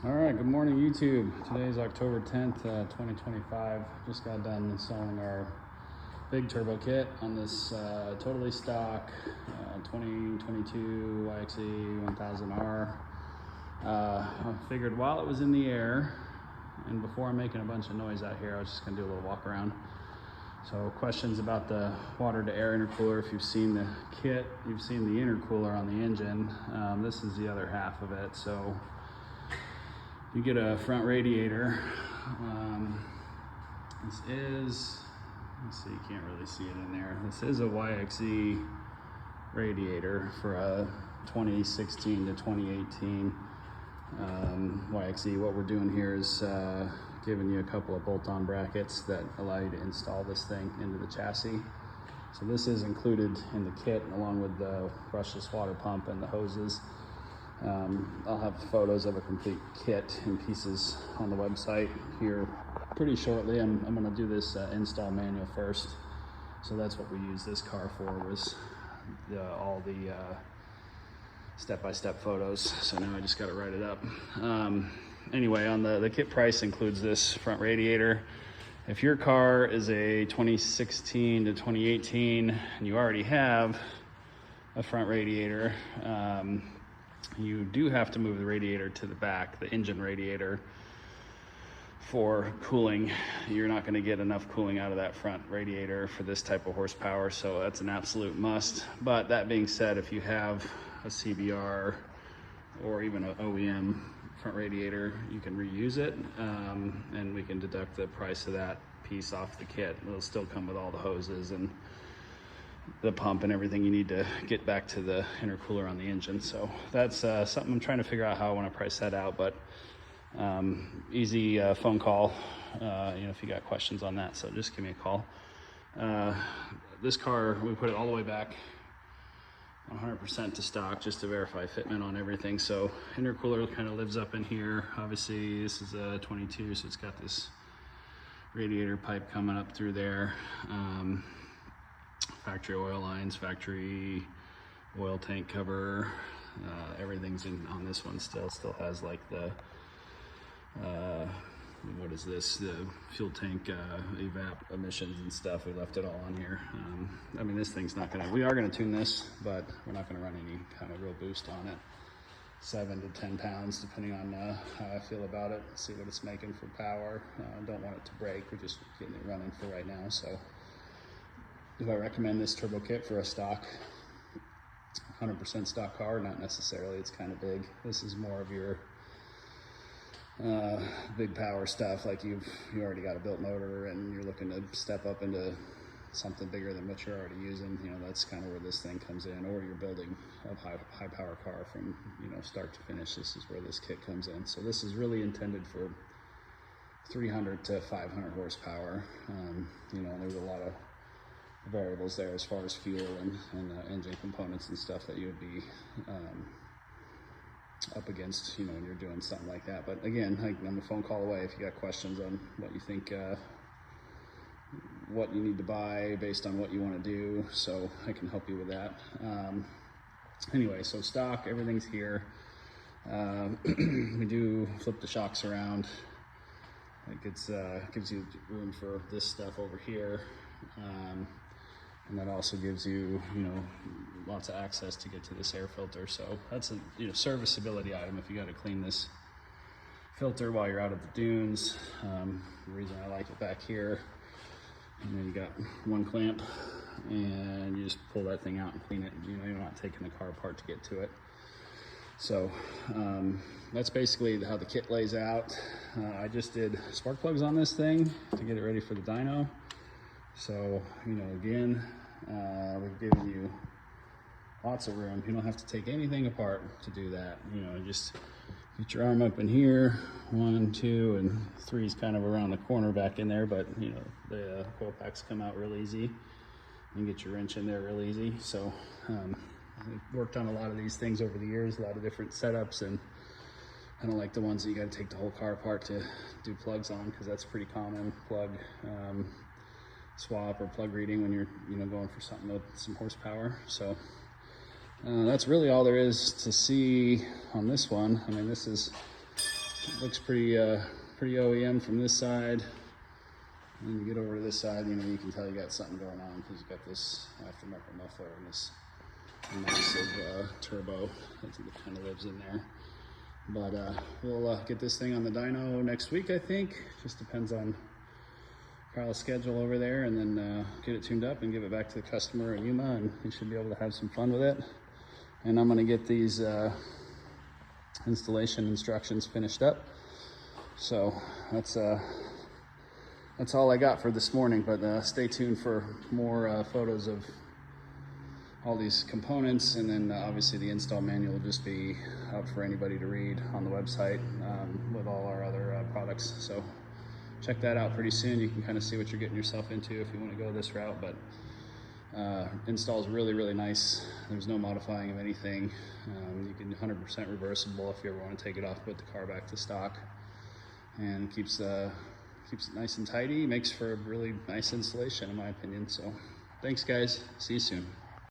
All right, good morning YouTube. Today is October 10th, 2025. Just got done installing our big turbo kit on this totally stock 2022 YXZ1000R. I figured while it was in the air and before I'm making a bunch of noise out here, I was just gonna do a little walk around. So questions about the water to air intercooler. If you've seen the kit, you've seen the intercooler on the engine. This is the other half of it. So you get a front radiator. This is, let's see, you can't really see it in there. This is a YXZ radiator for a 2016 to 2018 YXZ. What we're doing here is giving you a couple of bolt-on brackets that allow you to install this thing into the chassis. So this is included in the kit along with the brushless water pump and the hoses. I'll have photos of a complete kit in pieces on the website here pretty shortly. I'm going to do this install manual first. So that's what we use this car for, was all the step-by-step photos. So now I just got to write it up. Anyway, on the kit price includes this front radiator. If your car is a 2016 to 2018 and you already have a front radiator, you do have to move the radiator to the back, the engine radiator, for cooling. You're not going to get enough cooling out of that front radiator for this type of horsepower, so that's an absolute must. But that being said, if you have a CBR or even an OEM front radiator, you can reuse it, and we can deduct the price of that piece off the kit. It'll still come with all the hoses and the pump and everything you need to get back to the intercooler on the engine. So that's something I'm trying to figure out how I want to price that out, but easy phone call, if you got questions on that. So just give me a call. This car, we put it all the way back 100% to stock just to verify fitment on everything. So intercooler kind of lives up in here. Obviously this is a 22, so it's got this radiator pipe coming up through there. Factory oil lines, factory oil tank cover, everything's in on this one. Still has like the what is this, the fuel tank evap emissions and stuff. We left it all on here. I mean, this thing's not gonna, we are gonna tune this, but we're not gonna run any kind of real boost on it. 7 to 10 pounds depending on how I feel about it. See what it's making for power. Don't want it to break. We're just getting it running for right now. So do I recommend this turbo kit for a stock 100% stock car? Not necessarily. It's kind of big. This is more of your big power stuff, like you already got a built motor and you're looking to step up into something bigger than what you're already using. That's kind of where this thing comes in. Or you're building a high power car from start to finish. This is where this kit comes in. So this is really intended for 300 to 500 horsepower. There's a lot of variables there as far as fuel and engine components and stuff that you would be up against when you're doing something like that. But again, I'm a phone call away if you got questions on what you think, what you need to buy based on what you want to do, so I can help you with that. Anyway, so stock, everything's here. We do flip the shocks around. Gives you room for this stuff over here. And that also gives you, lots of access to get to this air filter. So that's a serviceability item if you got to clean this filter while you're out at the dunes. The reason I like it back here, you got one clamp and you just pull that thing out and clean it. You're not taking the car apart to get to it. So that's basically how the kit lays out. I just did spark plugs on this thing to get it ready for the dyno. So, again, we're giving you lots of room. You don't have to take anything apart to do that. Just get your arm up in here. 1, 2, and 3 is kind of around the corner back in there, but the coil packs come out real easy. You can get your wrench in there real easy. So I've worked on a lot of these things over the years, a lot of different setups, and I don't like the ones that you got to take the whole car apart to do plugs on, because that's pretty common. Plug swap or plug reading when you're going for something with some horsepower. So that's really all there is to see on this one. I mean, this is Looks pretty pretty OEM from this side. And you get over to this side, you know, you can tell you got something going on because you got this aftermarket muffler and this massive turbo that kind of lives in there. But we'll get this thing on the dyno next week, I think. Just depends on Carl's schedule over there, and then get it tuned up and give it back to the customer in Yuma, and he should be able to have some fun with it. And I'm gonna get these installation instructions finished up. So that's all I got for this morning, but stay tuned for more photos of all these components, and then obviously the install manual will just be out for anybody to read on the website with all our other products. So check that out pretty soon. You can kind of see what you're getting yourself into if you want to go this route, but install is really, really nice. There's no modifying of anything. You can 100% reversible if you ever want to take it off, put the car back to stock, and keeps it nice and tidy. Makes for a really nice installation in my opinion. So thanks guys, see you soon.